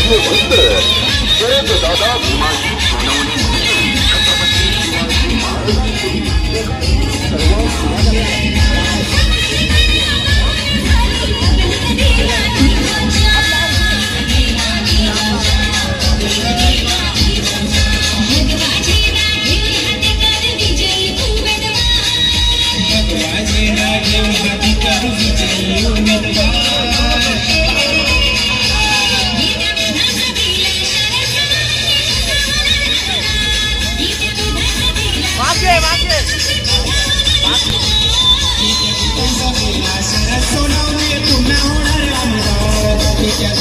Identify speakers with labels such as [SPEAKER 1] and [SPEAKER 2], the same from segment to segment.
[SPEAKER 1] विश्वभक्त शरद दादा भीमाजी सोनवणे म्हणजे छत्रपती शिवाजी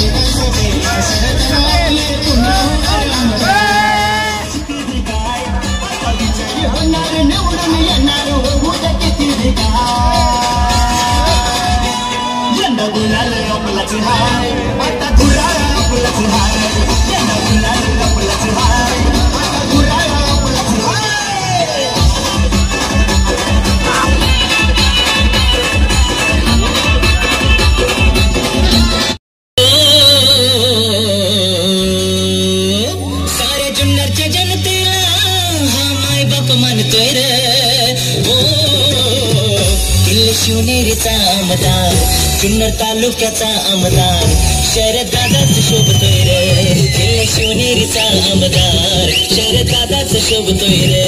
[SPEAKER 1] महाराजांचे
[SPEAKER 2] शिवनेरीचा आमदार जुन्नर तालुक्याचा आमदार शरद दादाच शोभतोय रे शिवनेरीचा आमदार शरद दादाच शोभतोय रे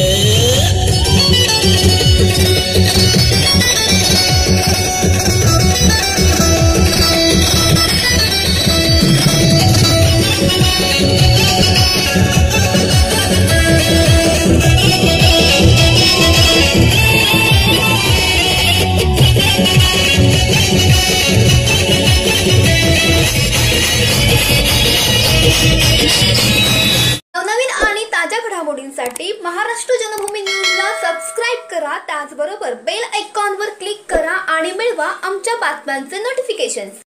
[SPEAKER 3] नवनवीन आणि ताज्या घडामोडींसाठी महाराष्ट्र जनभूमी न्यूजला सबस्क्राइब करा, त्याचबरोबर बेल आयकॉनवर क्लिक करा आणि मिळवा आमच्या बातम्यांचे नोटिफिकेशन्स।